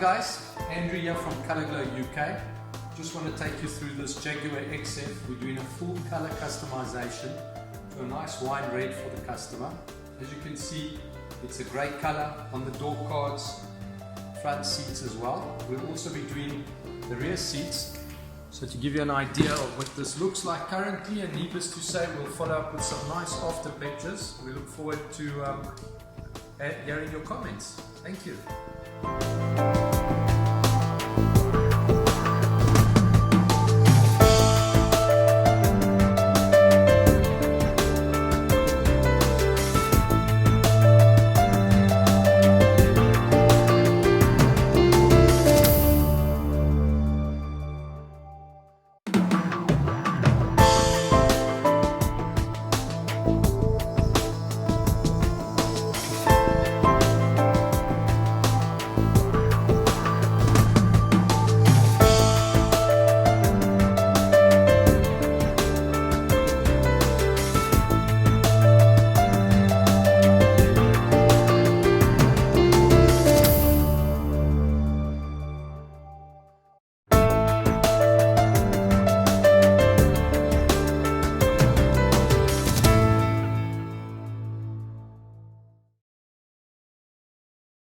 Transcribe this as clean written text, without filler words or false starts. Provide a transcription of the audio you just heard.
guys, Andrew here from Glo UK. Just want to take you through this Jaguar XF. We're doing a full color customization to a nice wine red for the customer. As you can see, it's a great color on the door cards, front seats as well. We'll also be doing the rear seats. So to give you an idea of what this looks like currently, and needless to say, we'll follow up with some nice after pictures. We look forward to hearing your comments. Thank you.